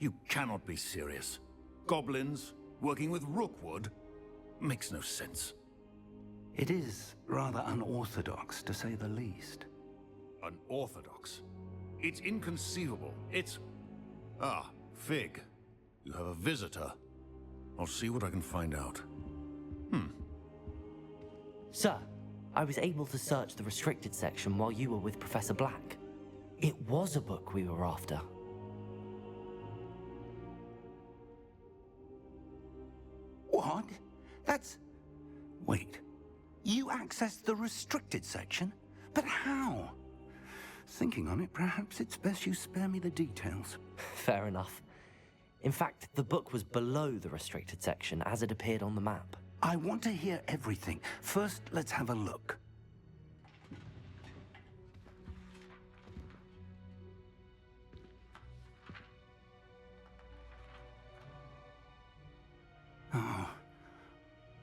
You cannot be serious. Goblins working with rookwood? Makes no sense. It is rather unorthodox, to say the least. Unorthodox? It's inconceivable. It's... Ah, Fig. You have a visitor. I'll see what I can find out. Sir, I was able to search the restricted section while you were with Professor Black. It was a book we were after. What? That's... Wait. You accessed the restricted section? But how? Thinking on it, perhaps it's best you spare me the details. Fair enough. In fact, the book was below the restricted section as it appeared on the map. I want to hear everything. First, let's have a look.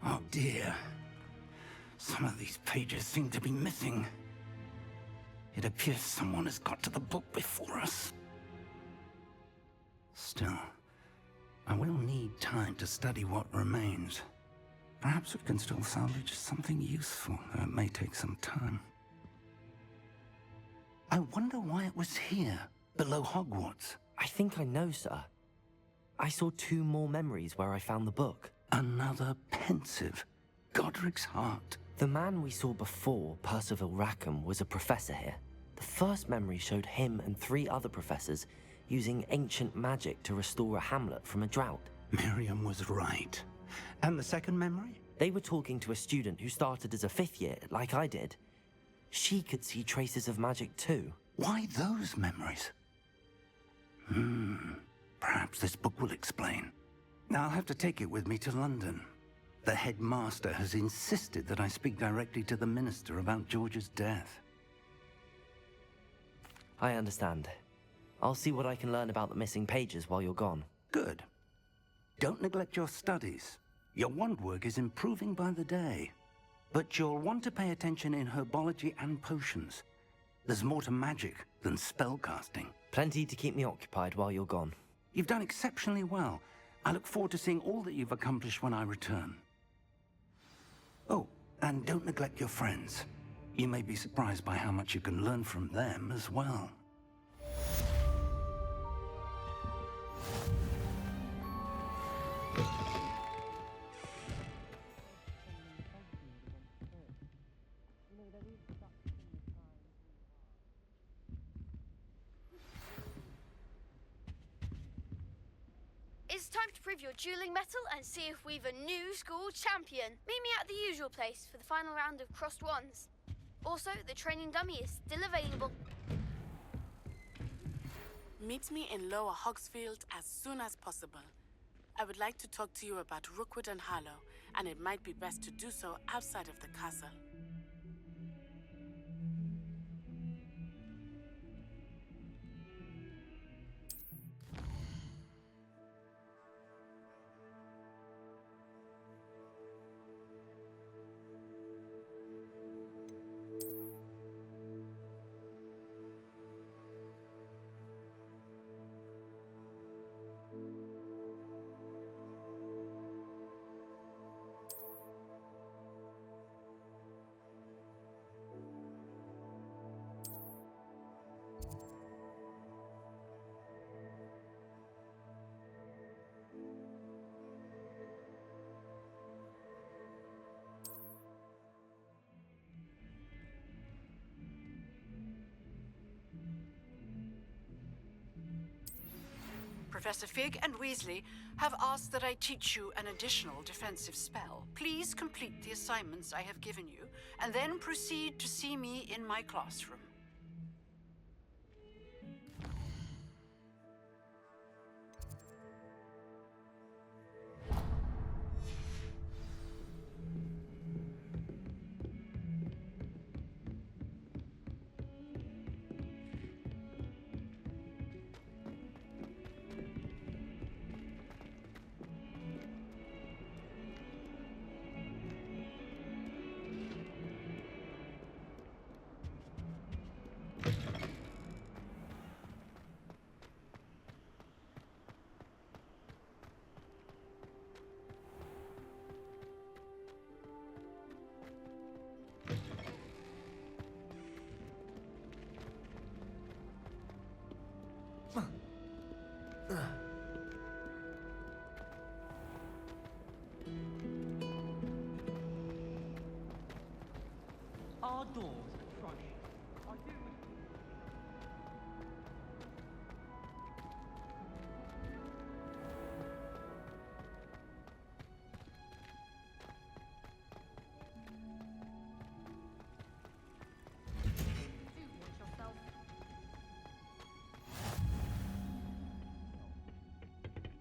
Oh dear. Some of these pages seem to be missing. It appears someone has got to the book before us. Still, I will need time to study what remains. Perhaps we can still salvage something useful, though it may take some time. I wonder why it was here, below Hogwarts. I think I know, sir. I saw 2 more memories where I found the book. Another pensive. Godric's heart. The man we saw before, Percival Rackham, was a professor here. The first memory showed him and 3 other professors using ancient magic to restore a hamlet from a drought. Miriam was right. And the second memory? They were talking to a student who started as a 5th year, like I did. She could see traces of magic too. Why those memories? Perhaps this book will explain. Now I'll have to take it with me to London. The headmaster has insisted that I speak directly to the minister about George's death. I understand. I'll see what I can learn about the missing pages while you're gone. Good. Don't neglect your studies. Your wand work is improving by the day. But you'll want to pay attention in herbology and potions. There's more to magic than spellcasting. Plenty to keep me occupied while you're gone. You've done exceptionally well. I look forward to seeing all that you've accomplished when I return. Oh, and don't neglect your friends. You may be surprised by how much you can learn from them as well. It's time to prove your dueling mettle and see if we've a new school champion. Meet me at the usual place for the final round of crossed wands. Also, the training dummy is still available. Meet me in Lower Hogsfield as soon as possible. I would like to talk to you about Rookwood and Harlow, and it might be best to do so outside of the castle. Professor Fig and Weasley have asked that I teach you an additional defensive spell. Please complete the assignments I have given you, and then proceed to see me in my classroom. Our doors are crushing.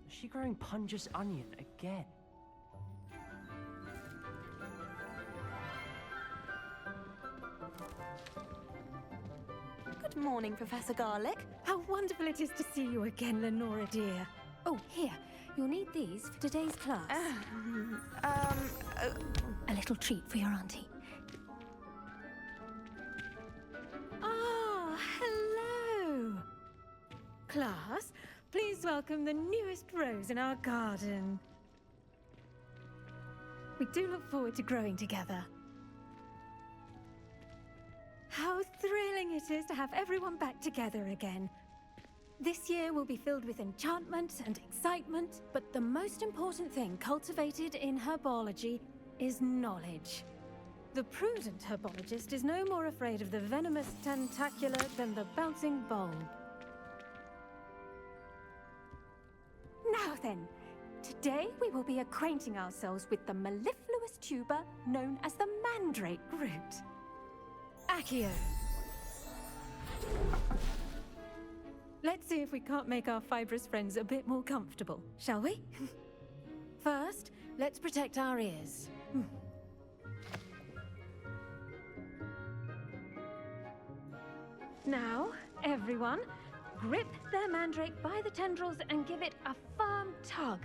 Is she growing Punja's onion again? Good morning, Professor Garlic. How wonderful it is to see you again, Lenora dear. Oh, here. You'll need these for today's class. A little treat for your auntie. Ah, hello. Class, please welcome the newest rose in our garden. We do look forward to growing together. How thrilling it is to have everyone back together again. This year will be filled with enchantment and excitement, but the most important thing cultivated in herbology is knowledge. The prudent herbologist is no more afraid of the venomous tentacular than the bouncing bulb. Now then, today we will be acquainting ourselves with the mellifluous tuber known as the Mandrake root. Accio. Let's see if we can't make our fibrous friends a bit more comfortable, shall we? First, let's protect our ears. Now, everyone, grip their mandrake by the tendrils and give it a firm tug.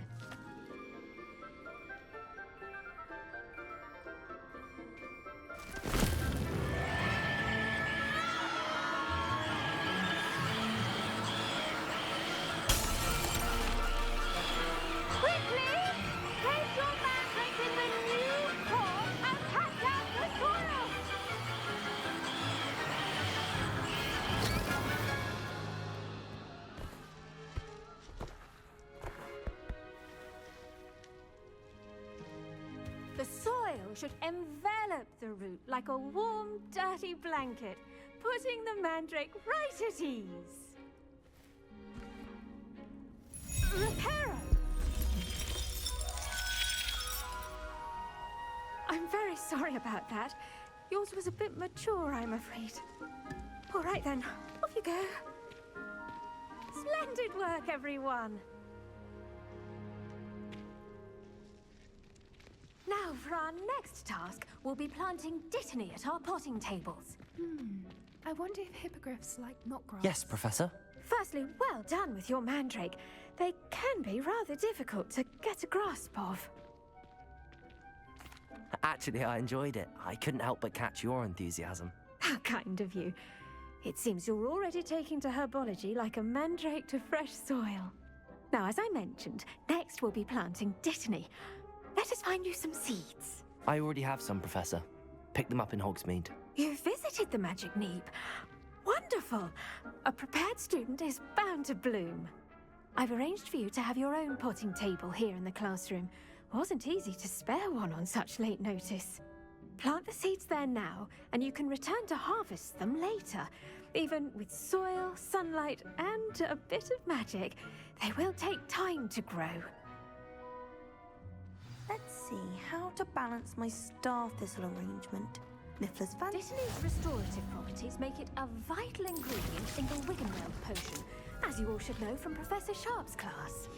The soil should envelop the root like a warm, dirty blanket, putting the mandrake right at ease. Reparo! I'm very sorry about that. Yours was a bit mature, I'm afraid. All right then, off you go. Splendid work, everyone! Now, for our next task, we'll be planting dittany at our potting tables. I wonder if hippogriffs like knotgrass. Yes, Professor. Firstly, well done with your mandrake. They can be rather difficult to get a grasp of. Actually, I enjoyed it. I couldn't help but catch your enthusiasm. How kind of you. It seems you're already taking to herbology like a mandrake to fresh soil. Now, as I mentioned, next we'll be planting dittany. Let us find you some seeds. I already have some, Professor. Picked them up in Hogsmeade. You visited the Magic Neep. Wonderful. A prepared student is bound to bloom. I've arranged for you to have your own potting table here in the classroom. Wasn't easy to spare one on such late notice. Plant the seeds there now, and you can return to harvest them later. Even with soil, sunlight, and a bit of magic, they will take time to grow. Let's see how to balance my star thistle arrangement. Niffler's fancy. Dittany's restorative properties make it a vital ingredient in the Wiggenweld potion, as you all should know from Professor Sharp's class.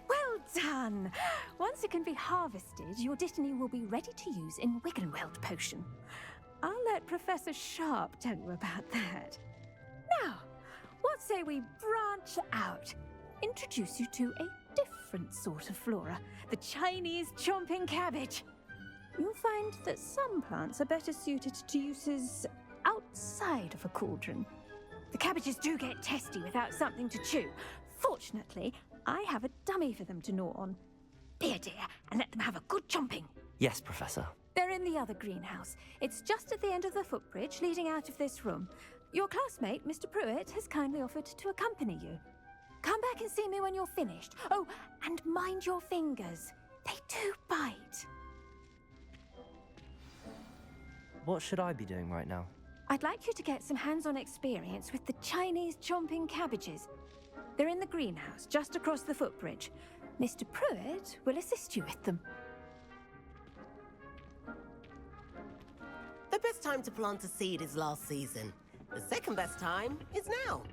Well done! Once it can be harvested, your dittany will be ready to use in Wiggenweld potion. I'll let Professor Sharp tell you about that. Now, what say we branch out? Introduce you to a different sort of flora, the Chinese Chomping Cabbage. You'll find that some plants are better suited to uses outside of a cauldron. The cabbages do get testy without something to chew. Fortunately, I have a dummy for them to gnaw on. Here, dear, and let them have a good chomping. Yes, Professor. They're in the other greenhouse. It's just at the end of the footbridge leading out of this room. Your classmate, Mr. Pruitt, has kindly offered to accompany you. Come back and see me when you're finished. Oh, and mind your fingers. They do bite. What should I be doing right now? I'd like you to get some hands-on experience with the Chinese Chomping Cabbages. They're in the greenhouse, just across the footbridge. Mr. Pruitt will assist you with them. The best time to plant a seed is last season. The second best time is now.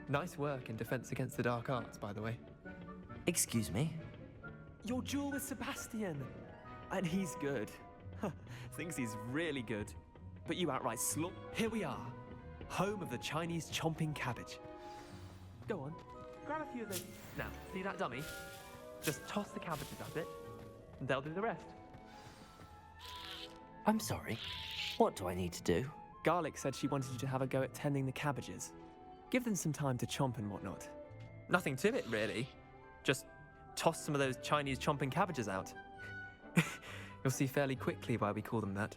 Nice work in Defense Against the Dark Arts, by the way. Excuse me? Your duel with Sebastian. And he's good. Thinks he's really good. But you outright slump. Here we are. Home of the Chinese Chomping Cabbage. Go on. Grab a few of those. Now, see that dummy? Just toss the cabbages at it. And they'll do the rest. I'm sorry. What do I need to do? Garlic said she wanted you to have a go at tending the cabbages. Give them some time to chomp and whatnot. Nothing to it, really. Just toss some of those Chinese chomping cabbages out. You'll see fairly quickly why we call them that.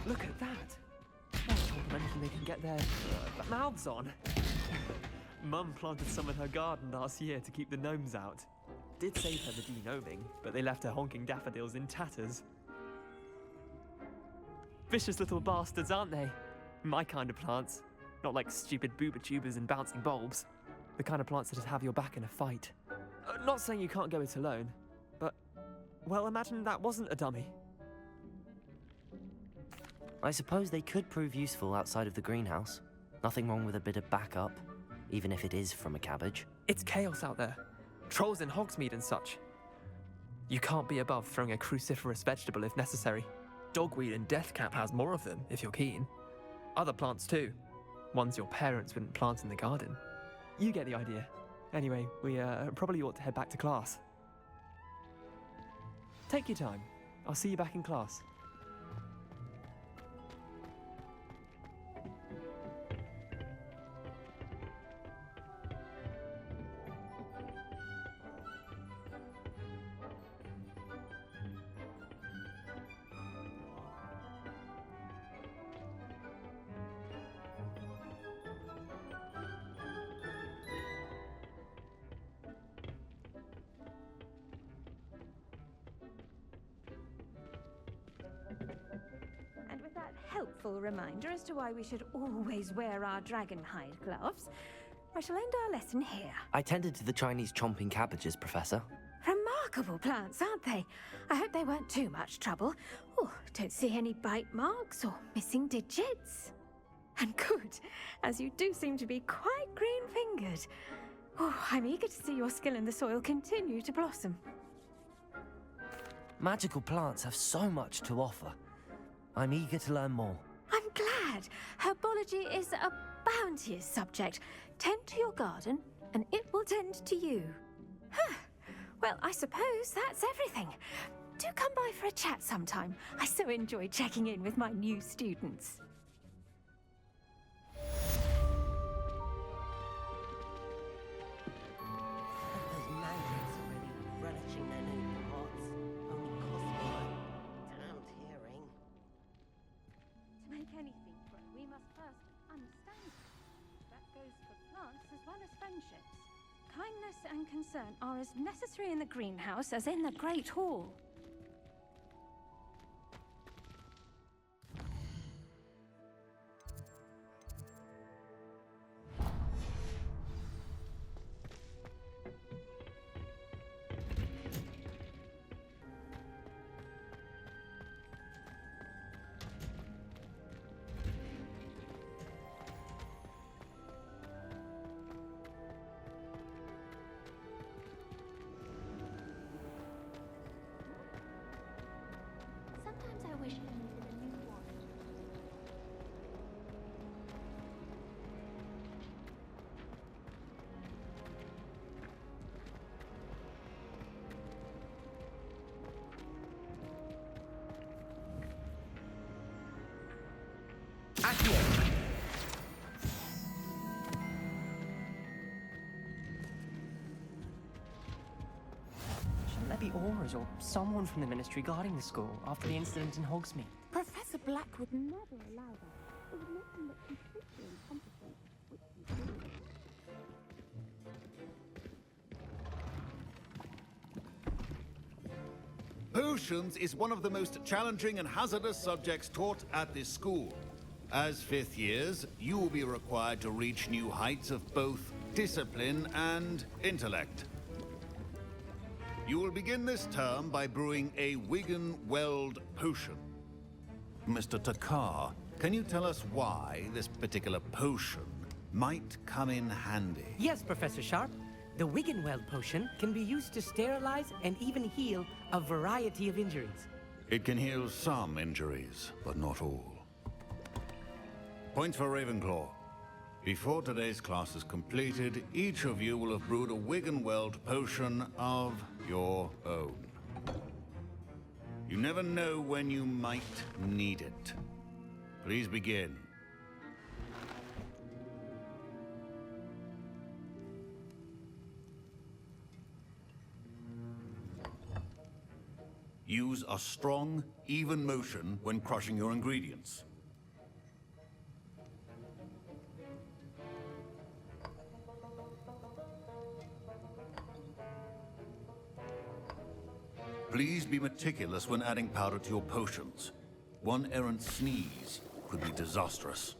Look at that! They'll chomp on anything they can get their mouths on. Mum planted some in her garden last year to keep the gnomes out. Did save her the de-gnoming, but they left her honking daffodils in tatters. Vicious little bastards, aren't they? My kind of plants. Not like stupid booba tubers and bouncing bulbs. The kind of plants that have your back in a fight. Not saying you can't go it alone, but, well, imagine that wasn't a dummy. I suppose they could prove useful outside of the greenhouse. Nothing wrong with a bit of backup, even if it is from a cabbage. It's chaos out there. Trolls in Hogsmeade and such. You can't be above throwing a cruciferous vegetable if necessary. Dogweed and deathcap has more of them, if you're keen. Other plants too. Ones your parents wouldn't plant in the garden. You get the idea. Anyway, we probably ought to head back to class. Take your time. I'll see you back in class. Helpful reminder as to why we should always wear our dragon hide gloves, I shall end our lesson here. I tended to the Chinese chomping cabbages, Professor. Remarkable plants, aren't they? I hope they weren't too much trouble. Oh, don't see any bite marks or missing digits. And good, as you do seem to be quite green-fingered. Oh, I'm eager to see your skill in the soil continue to blossom. Magical plants have so much to offer. I'm eager to learn more. I'm glad. Herbology is a bounteous subject. Tend to your garden, and it will tend to you. Well, I suppose that's everything. Do come by for a chat sometime. I so enjoy checking in with my new students. Those Mandrakes already relishing their new pots. Only cost me my damned hearing. To make anything grow, we must first understand it. That goes for plants as well as friendships. Kindness and concern are as necessary in the greenhouse as in the Great Hall. the Aurors or someone from the Ministry guarding the school after the incident in Hogsmeade. Professor Black would never allow that. It would make him look completely incompetent, which he did. Potions is one of the most challenging and hazardous subjects taught at this school. As fifth years, you will be required to reach new heights of both discipline and intellect. You will begin this term by brewing a Wiggenweld potion. Mr. Takar, can you tell us why this particular potion might come in handy? Yes, Professor Sharp. The Wiggenweld potion can be used to sterilize and even heal a variety of injuries. It can heal some injuries, but not all. Points for Ravenclaw. Before today's class is completed, each of you will have brewed a Wiggenweld potion of your own. You never know when you might need it. Please begin. Use a strong, even motion when crushing your ingredients. Please be meticulous when adding powder to your potions. One errant sneeze could be disastrous.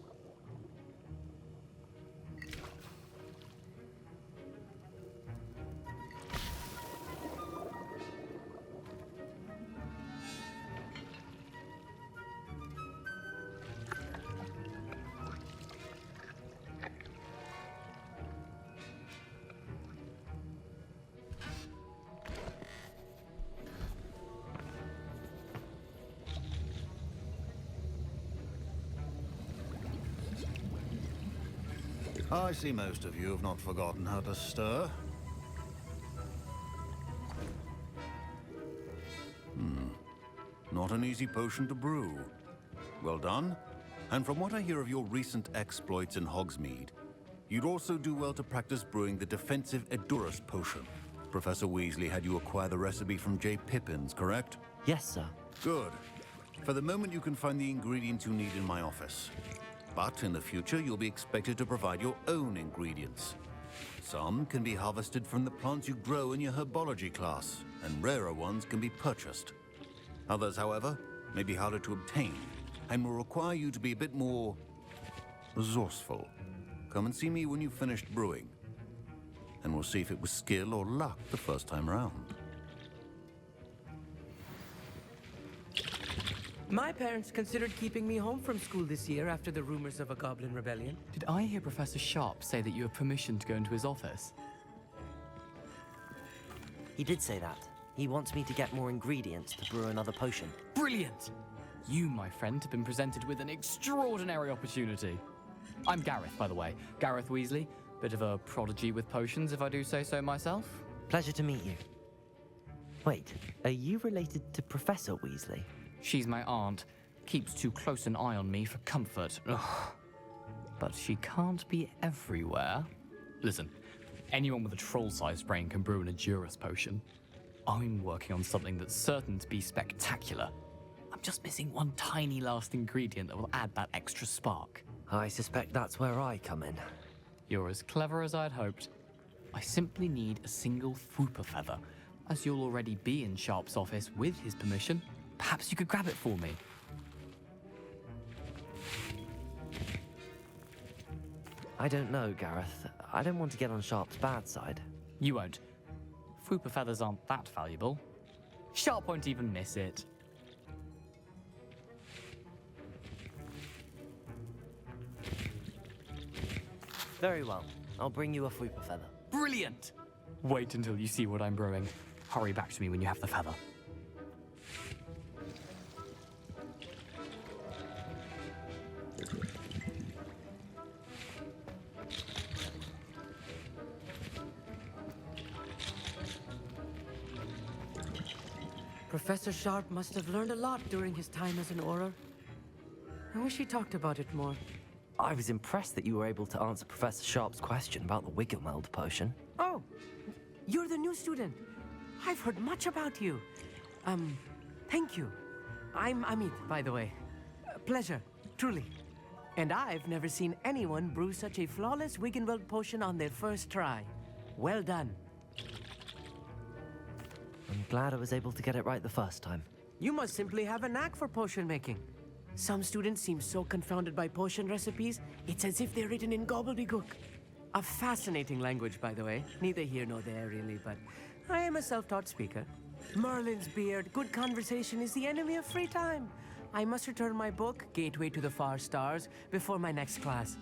I see most of you have not forgotten how to stir. Not an easy potion to brew. Well done. And from what I hear of your recent exploits in Hogsmeade, you'd also do well to practice brewing the defensive Edurus potion. Professor Weasley had you acquire the recipe from J. Pippin's, correct? Yes, sir. Good. For the moment, you can find the ingredients you need in my office. But in the future, you'll be expected to provide your own ingredients. Some can be harvested from the plants you grow in your herbology class, and rarer ones can be purchased. Others, however, may be harder to obtain, and will require you to be a bit more resourceful. Come and see me when you've finished brewing, and we'll see if it was skill or luck the first time around. My parents considered keeping me home from school this year after the rumors of a goblin rebellion. Did I hear Professor Sharp say that you have permission to go into his office? He did say that. He wants me to get more ingredients to brew another potion. Brilliant! You, my friend, have been presented with an extraordinary opportunity. I'm Gareth, by the way. Gareth Weasley. Bit of a prodigy with potions, if I do say so myself. Pleasure to meet you. Wait, are you related to Professor Weasley? She's my aunt. Keeps too close an eye on me for comfort. Ugh. But she can't be everywhere. Listen, anyone with a troll-sized brain can brew an Edurus potion. I'm working on something that's certain to be spectacular. I'm just missing one tiny last ingredient that will add that extra spark. I suspect that's where I come in. You're as clever as I'd hoped. I simply need a single Fwooper feather. As you'll already be in Sharp's office with his permission, perhaps you could grab it for me. I don't know, Gareth. I don't want to get on Sharp's bad side. You won't. Fwooper feathers aren't that valuable. Sharp won't even miss it. Very well. I'll bring you a Fwooper feather. Brilliant! Wait until you see what I'm brewing. Hurry back to me when you have the feather. Professor Sharp must have learned a lot during his time as an Auror. I wish he talked about it more. I was impressed that you were able to answer Professor Sharp's question about the Wiggenweld potion. Oh, you're the new student. I've heard much about you. Thank you. I'm Amit, by the way. Pleasure, truly. And I've never seen anyone brew such a flawless Wiggenweld potion on their first try. Well done. I'm glad I was able to get it right the first time. You must simply have a knack for potion making. Some students seem so confounded by potion recipes, it's as if they're written in gobbledygook. A fascinating language, by the way. Neither here nor there, really, but I am a self-taught speaker. Merlin's beard, good conversation is the enemy of free time. I must return my book, Gateway to the Far Stars, before my next class.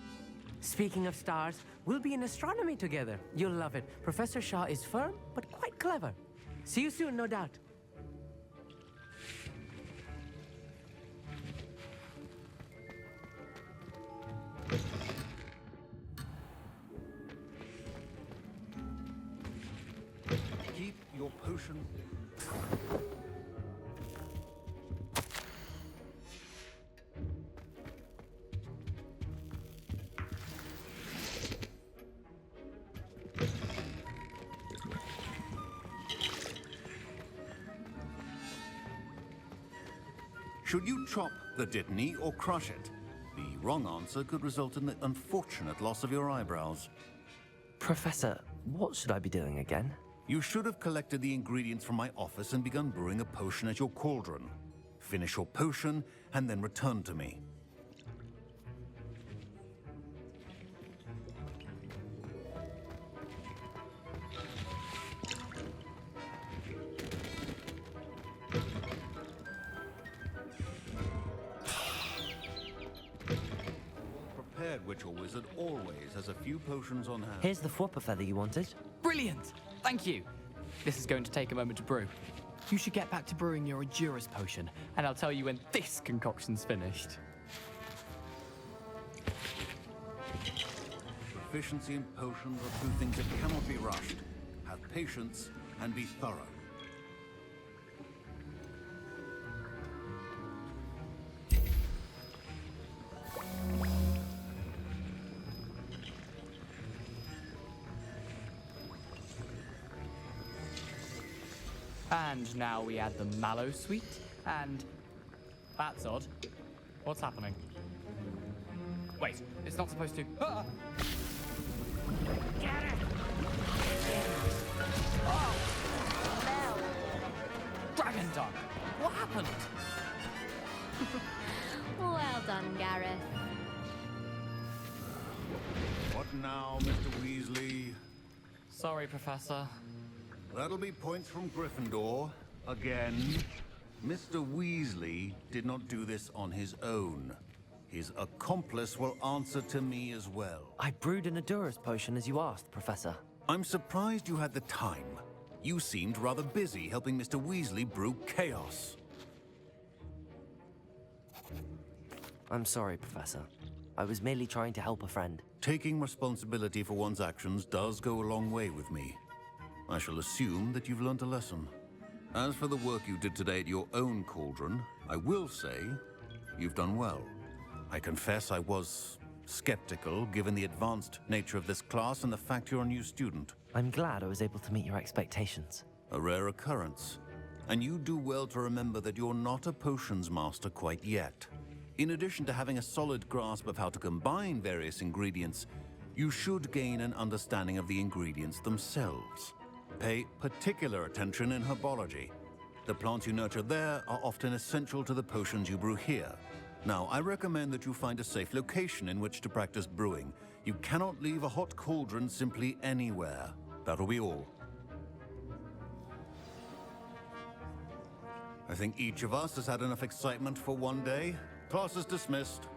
Speaking of stars, we'll be in astronomy together. You'll love it. Professor Shaw is firm, but quite clever. See you soon, no doubt. Keep your potion. Should you chop the dittany or crush it? The wrong answer could result in the unfortunate loss of your eyebrows. Professor, what should I be doing again? You should have collected the ingredients from my office and begun brewing a potion at your cauldron. Finish your potion and then return to me. Prepared witch or wizard always has a few potions on hand. Here's the flopper feather you wanted. Brilliant! Thank you. This is going to take a moment to brew. You should get back to brewing your Adurus potion, and I'll tell you when this concoction's finished. Proficiency in potions are two things that cannot be rushed. Have patience and be thorough. And now we add the Mallowsweet, and... That's odd. What's happening? Wait, it's not supposed to... Ah! Get it! Oh! Dragon Tongue! What happened? Well done, Gareth. What now, Mr. Weasley? Sorry, Professor. That'll be points from Gryffindor. Again. Mr. Weasley did not do this on his own. His accomplice will answer to me as well. I brewed an Adurus potion as you asked, Professor. I'm surprised you had the time. You seemed rather busy helping Mr. Weasley brew chaos. I'm sorry, Professor. I was merely trying to help a friend. Taking responsibility for one's actions does go a long way with me. I shall assume that you've learned a lesson. As for the work you did today at your own cauldron, I will say you've done well. I confess I was skeptical, given the advanced nature of this class and the fact you're a new student. I'm glad I was able to meet your expectations. A rare occurrence. And you do well to remember that you're not a potions master quite yet. In addition to having a solid grasp of how to combine various ingredients, you should gain an understanding of the ingredients themselves. Pay particular attention in herbology. The plants you nurture there are often essential to the potions you brew here. Now, I recommend that you find a safe location in which to practice brewing. You cannot leave a hot cauldron simply anywhere. That'll be all. I think each of us has had enough excitement for one day. Class is dismissed.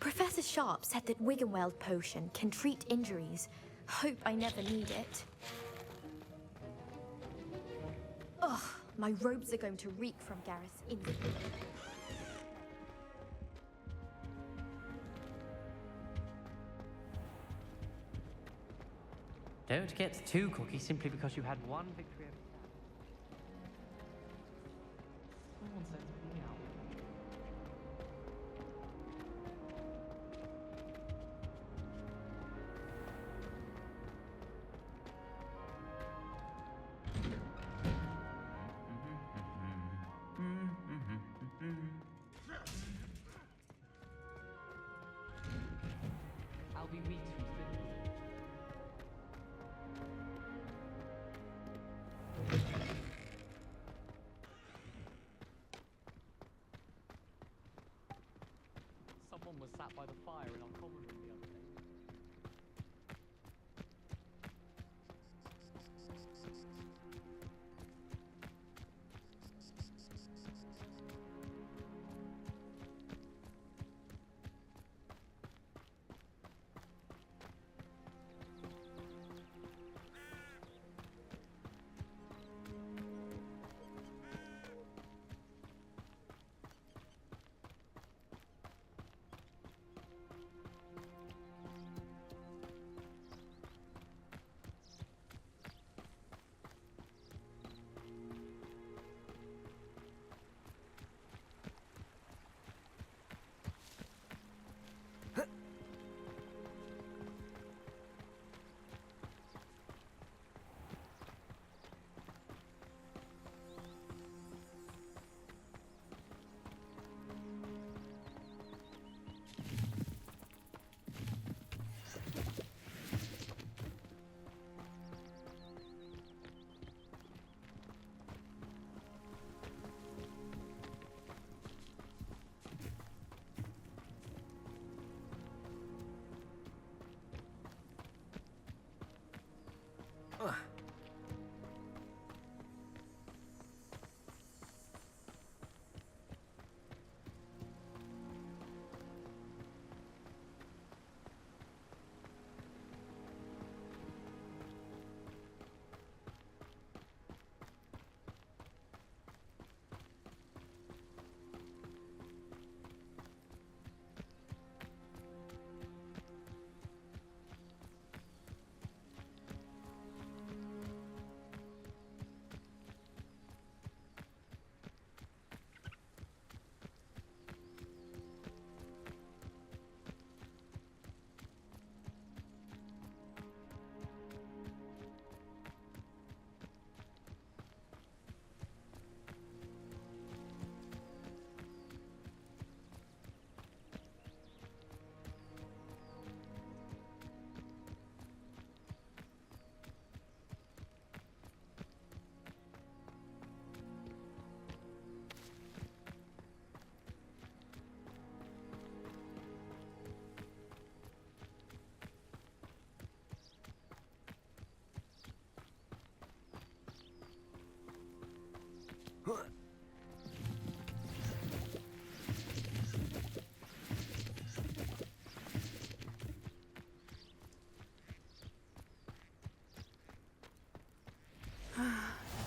Professor Sharp said that Wiggenweld potion can treat injuries. Hope I never need it. Ugh, my robes are going to reek from Gareth's instantly. Don't get too cocky simply because you had one victory over Someone said me out. I'll be weak to Someone was sat by the fire in our common room the other day.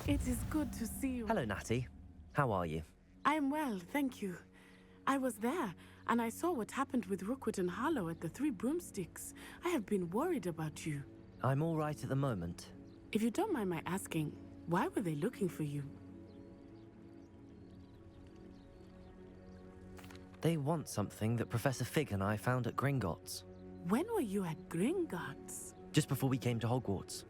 It is good to see you. Hello, Natty. How are you? I'm well, thank you. I was there, and I saw what happened with Rookwood and Harlow at the Three Broomsticks. I have been worried about you. I'm all right at the moment. If you don't mind my asking, why were they looking for you? They want something that Professor Fig and I found at Gringotts. When were you at Gringotts? Just before we came to Hogwarts.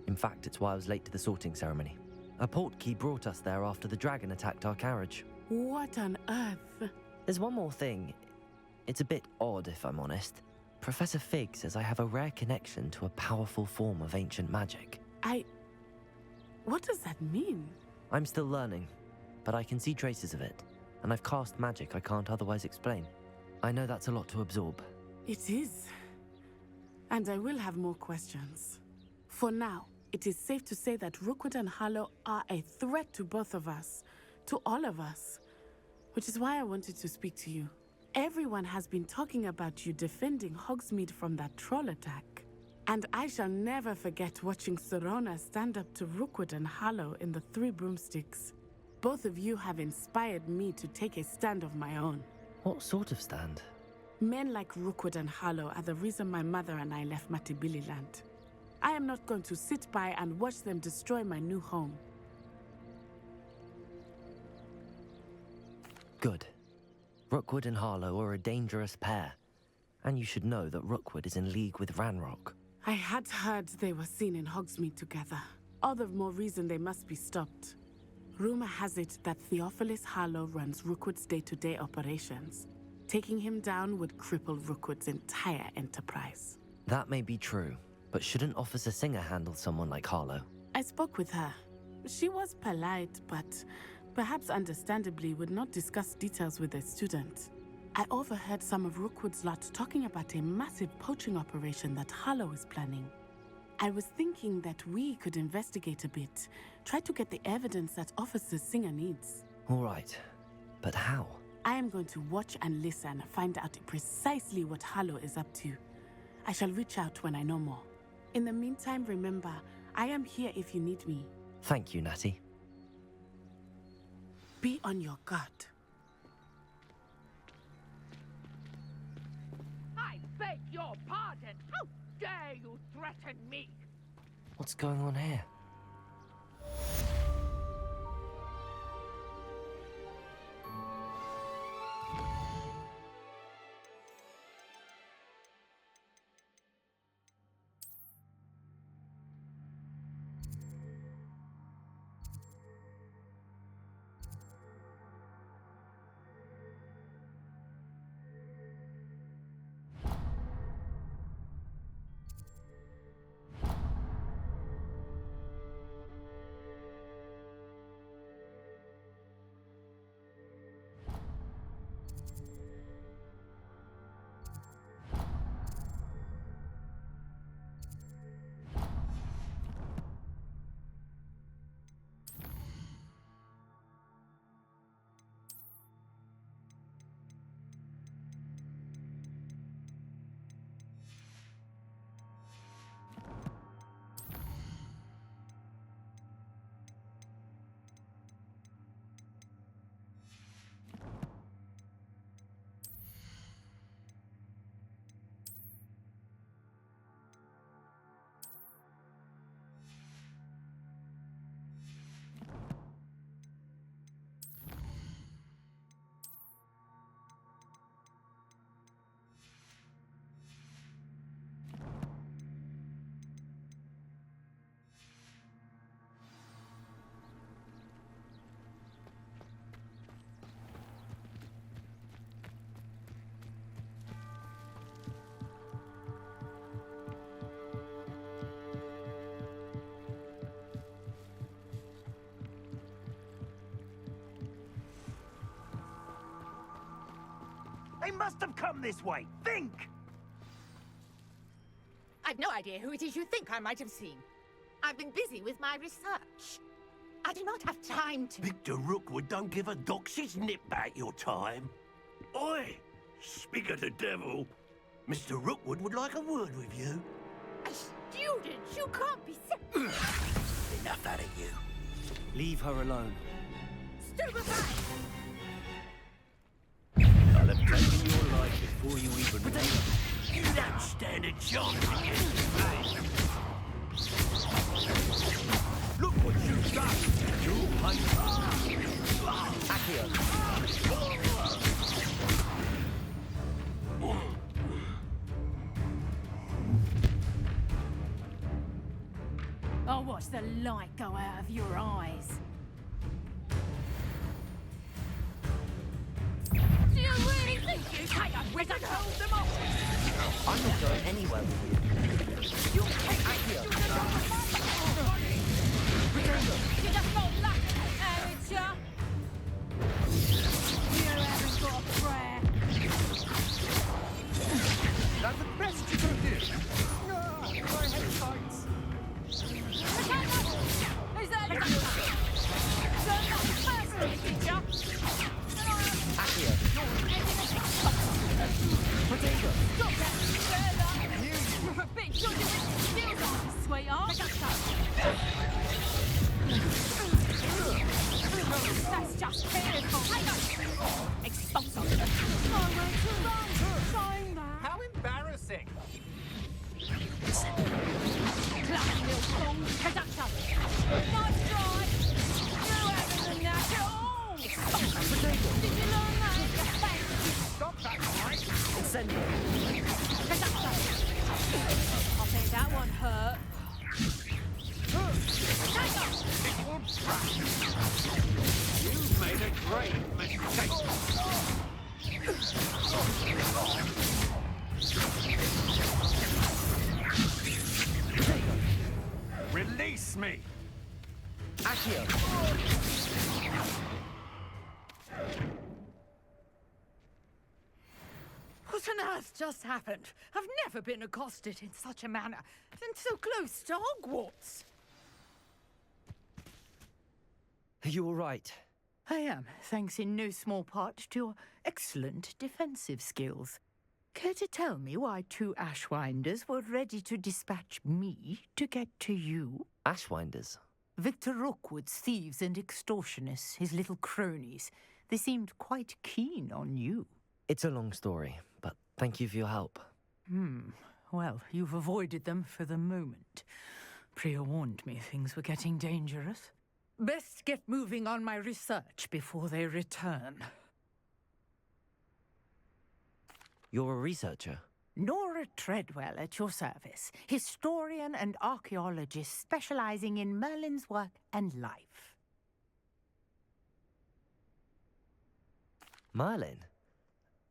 In fact, it's why I was late to the sorting ceremony. A portkey brought us there after the dragon attacked our carriage. What on earth? There's one more thing. It's a bit odd, if I'm honest. Professor Fig says I have a rare connection to a powerful form of ancient magic. What does that mean? I'm still learning, but I can see traces of it, and I've cast magic I can't otherwise explain. I know that's a lot to absorb. It is. And I will have more questions. For now, it is safe to say that Rookwood and Harlow are a threat to both of us, to all of us, which is why I wanted to speak to you. Everyone has been talking about you defending Hogsmeade from that troll attack. And I shall never forget watching Serona stand up to Rookwood and Hollow in the Three Broomsticks. Both of you have inspired me to take a stand of my own. What sort of stand? Men like Rookwood and Hollow are the reason my mother and I left Matibili land. I am not going to sit by and watch them destroy my new home. Good. Rookwood and Harlow are a dangerous pair. And you should know that Rookwood is in league with Ranrock. I had heard they were seen in Hogsmeade together. All the more reason they must be stopped. Rumor has it that Theophilus Harlow runs Rookwood's day-to-day operations. Taking him down would cripple Rookwood's entire enterprise. That may be true, but shouldn't Officer Singer handle someone like Harlow? I spoke with her. She was polite, but perhaps understandably would not discuss details with a student. I overheard some of Rookwood's lot talking about a massive poaching operation that Harlow is planning. I was thinking that we could investigate a bit, try to get the evidence that Officer Singer needs. All right, but how? I am going to watch and listen, find out precisely what Harlow is up to. I shall reach out when I know more. In the meantime, remember, I am here if you need me. Thank you, Natty. Be on your guard. I beg your pardon. How dare you threaten me? What's going on here? They must have come this way. Think! I've no idea who it is you think I might have seen. I've been busy with my research. I do not have time to... Victor Rookwood don't give a doxy's nip back your time. Oi! Speak of the devil. Mr. Rookwood would like a word with you. A student? You can't be... Enough out of you. Leave her alone. Stupefy! I'll have taken your life before you even know. You don't stand a chance against me. Look what you've done. You'll pay. I'll watch the light go out of your eyes. Do you really think you can wizard hold them off? I'm not going anywhere with you. You You're just not lucky, amateur. You haven't got a prayer. That's the best you can do. My head fights. Who's that? Turn that personally, teacher. Potato! Stop that! You're a bit Climb, little fool! Conductor! Not dry! You haven't the knack at all! Potato! Did you learn that in your face? Stop that, right? Incendio! Conductor! I think that one hurt. You've made a great mistake. Release me! Accio! What on earth just happened? I've never been accosted in such a manner, and so close to Hogwarts. Are you all right? I am, thanks in no small part to your excellent defensive skills. Care to tell me why 2 Ashwinders were ready to dispatch me to get to you? Ashwinders? Victor Rookwood's thieves and extortionists, his little cronies. They seemed quite keen on you. It's a long story, but thank you for your help. Well, you've avoided them for the moment. Priya warned me things were getting dangerous. Best get moving on my research before they return. You're a researcher? Nora Treadwell at your service, historian and archaeologist specializing in Merlin's work and life. Merlin?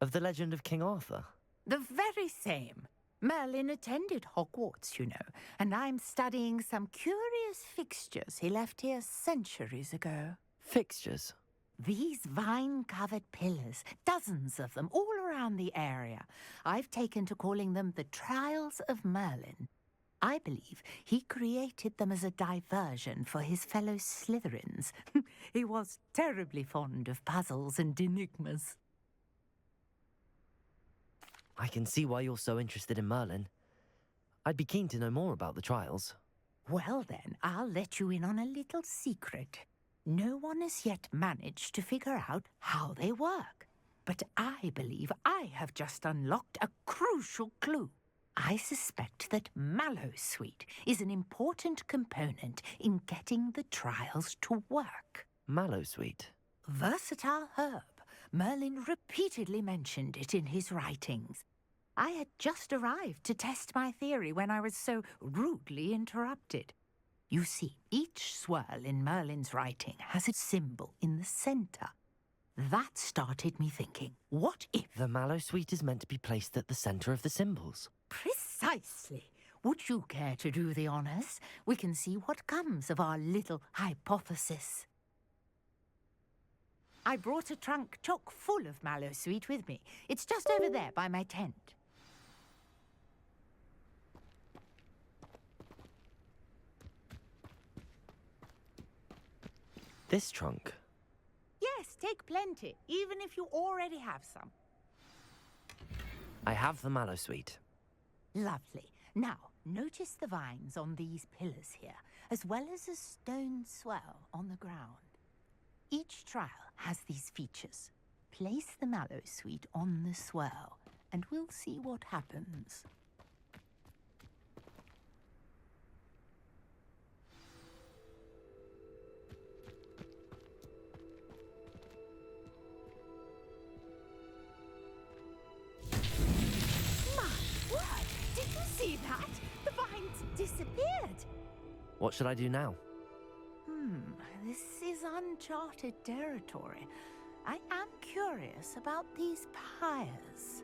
Of the legend of King Arthur? The very same. Merlin attended Hogwarts, you know, and I'm studying some curious fixtures he left here centuries ago. Fixtures? These vine-covered pillars, dozens of them, all around the area. I've taken to calling them the Trials of Merlin. I believe he created them as a diversion for his fellow Slytherins. He was terribly fond of puzzles and enigmas. I can see why you're so interested in Merlin. I'd be keen to know more about the trials. Well then, I'll let you in on a little secret. No one has yet managed to figure out how they work. But I believe I have just unlocked a crucial clue. I suspect that Mallowsweet is an important component in getting the trials to work. Mallowsweet? Versatile herb. Merlin repeatedly mentioned it in his writings. I had just arrived to test my theory when I was so rudely interrupted. You see, each swirl in Merlin's writing has a symbol in the center. That started me thinking, what if... The Mallowsweet is meant to be placed at the center of the symbols. Precisely. Would you care to do the honors? We can see what comes of our little hypothesis. I brought a trunk chock full of Mallowsweet with me. It's just over there by my tent. This trunk? Yes, take plenty, even if you already have some. I have the Mallowsweet. Lovely. Now, notice the vines on these pillars here, as well as a stone swell on the ground. Each trial has these features. Place the Mallowsweet on the swirl, and we'll see what happens. My word! Did you see that? The vines disappeared! What should I do now? This is uncharted territory. I am curious about these pyres.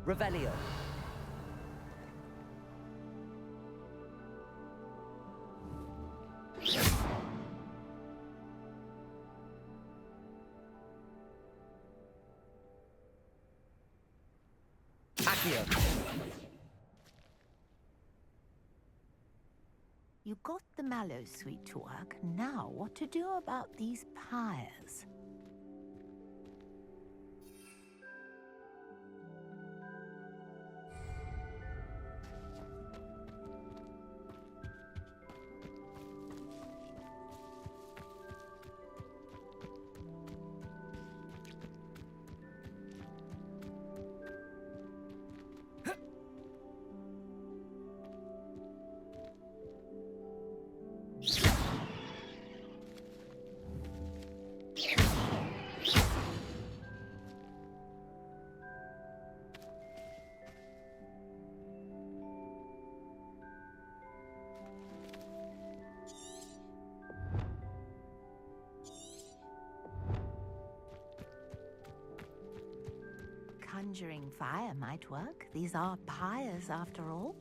Revelio. Accio. You got the Mallowsweet to work. Now, what to do about these pyres? Conjuring fire might work. These are pyres, after all.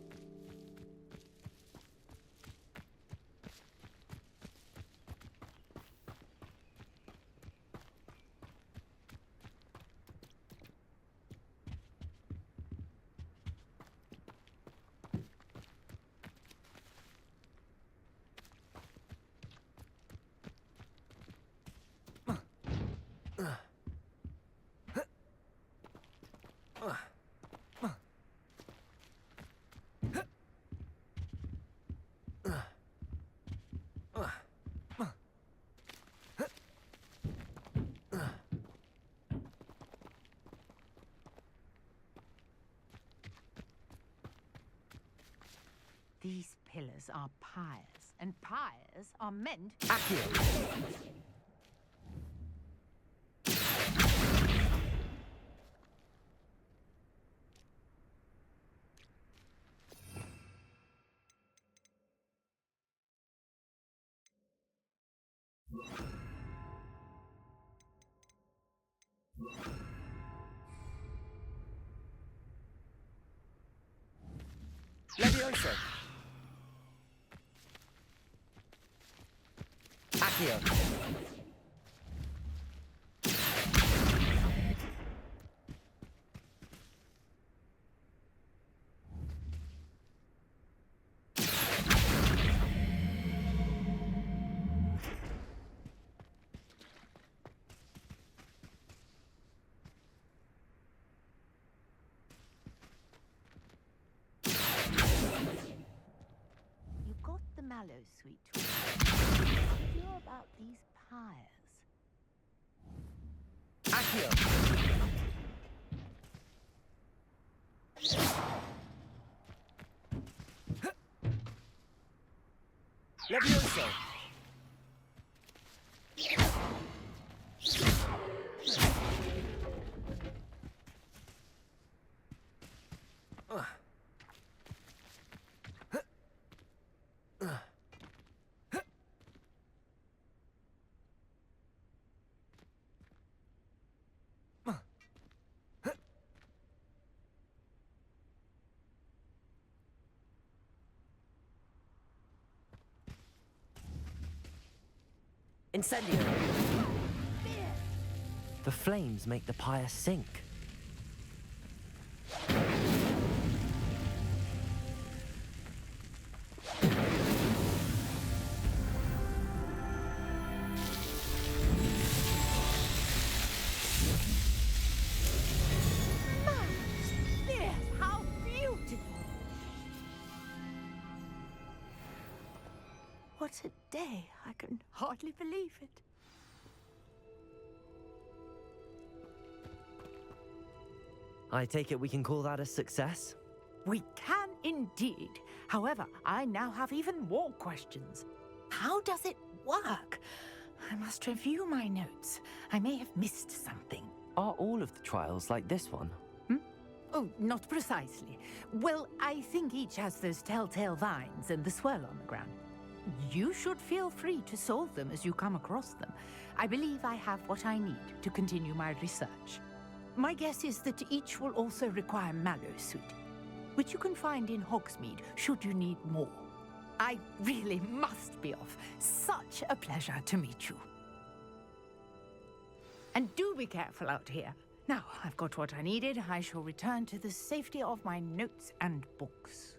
These pillars are pyres, and pyres are meant... Accio. Levioso. Accio. Mallowsweet. What do you do about these pyres? Accio. Levioso. Incendio. The flames make the pyre sink. How beautiful! What a day. I can hardly believe it. I take it we can call that a success? We can indeed. However, I now have even more questions. How does it work? I must review my notes. I may have missed something. Are all of the trials like this one? Oh, not precisely. Well, I think each has those telltale vines and the swirl on the ground. You should feel free to solve them as you come across them. I believe I have what I need to continue my research. My guess is that each will also require Mallowsweet, which you can find in Hogsmeade should you need more. I really must be off. Such a pleasure to meet you. And do be careful out here. Now, I've got what I needed. I shall return to the safety of my notes and books.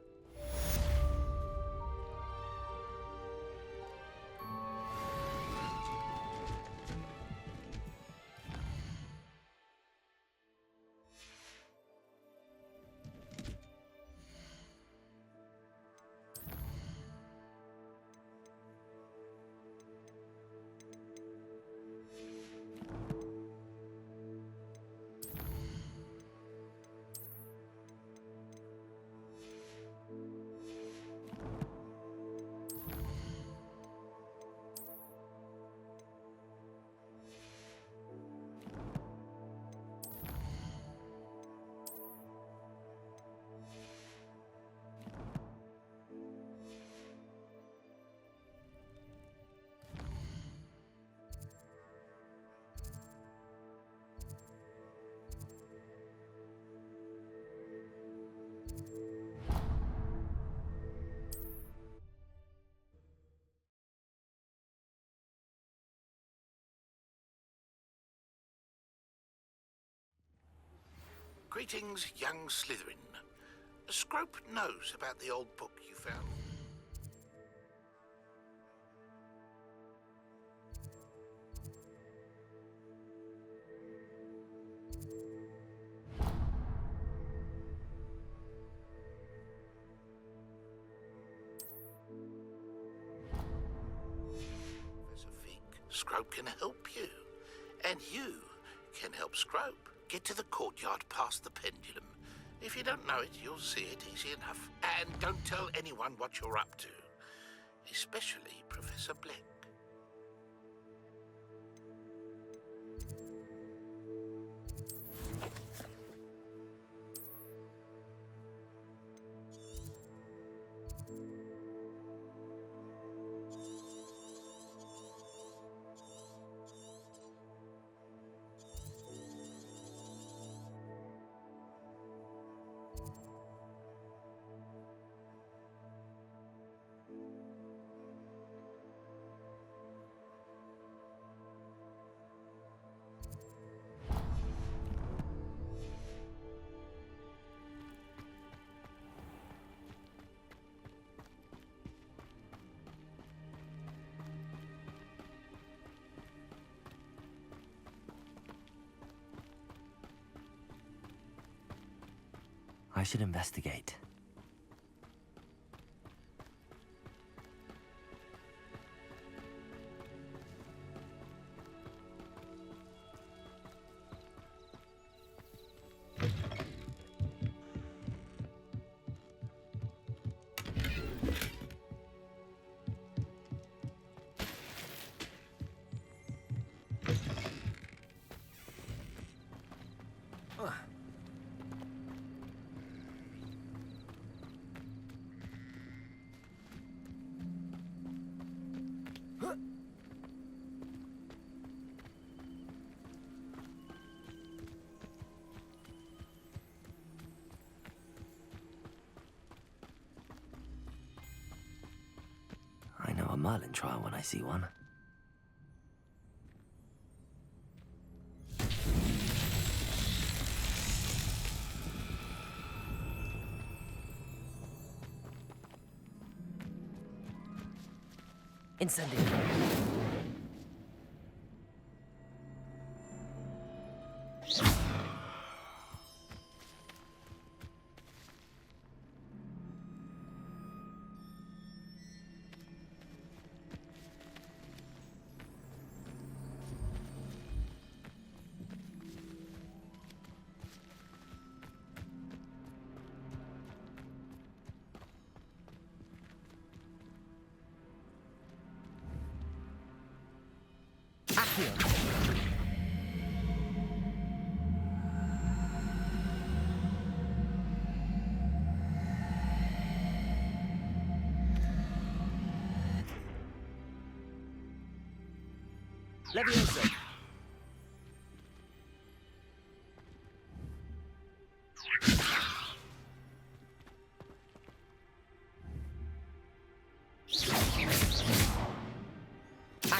Greetings, young Slytherin. Scrope knows about the old book you found. Professor Fig, Scrope can help you. And you can help Scrope. Get to the courtyard past the pendulum. If you don't know it, you'll see it easy enough. And don't tell anyone what you're up to. Especially Professor Black. I should investigate. I know a Merlin trial when I see one. Incendiary.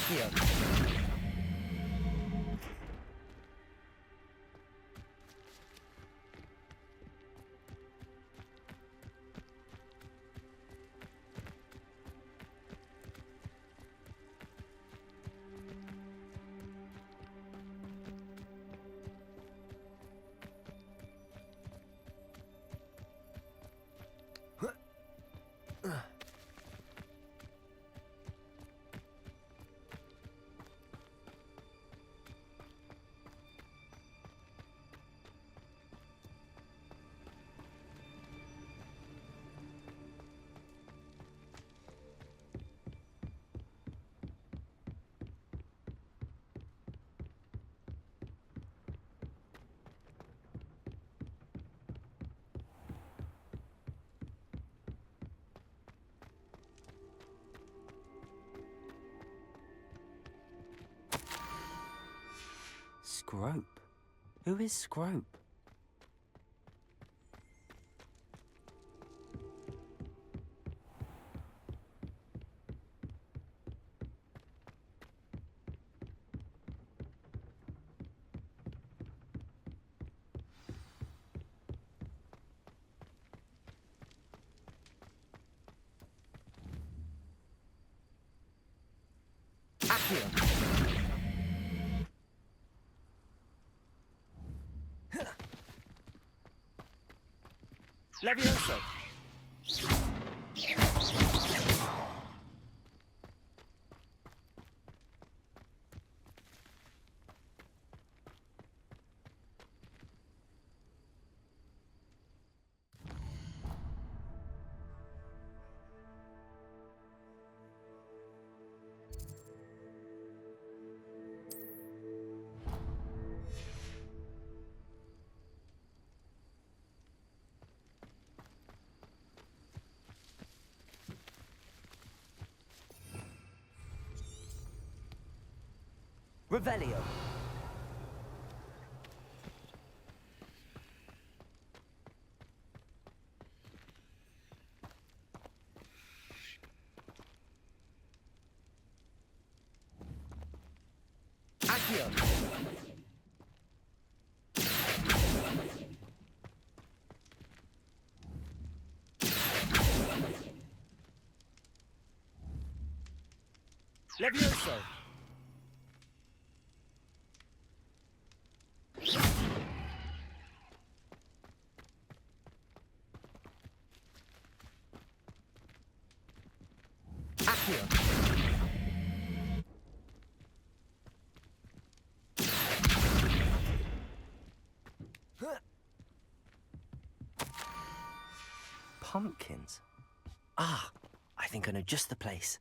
Accio. Scrope? Who is Scrope? Accio. Levioso. Revelio. Accio. Levioso. Pumpkins? Ah, I think I know just the place.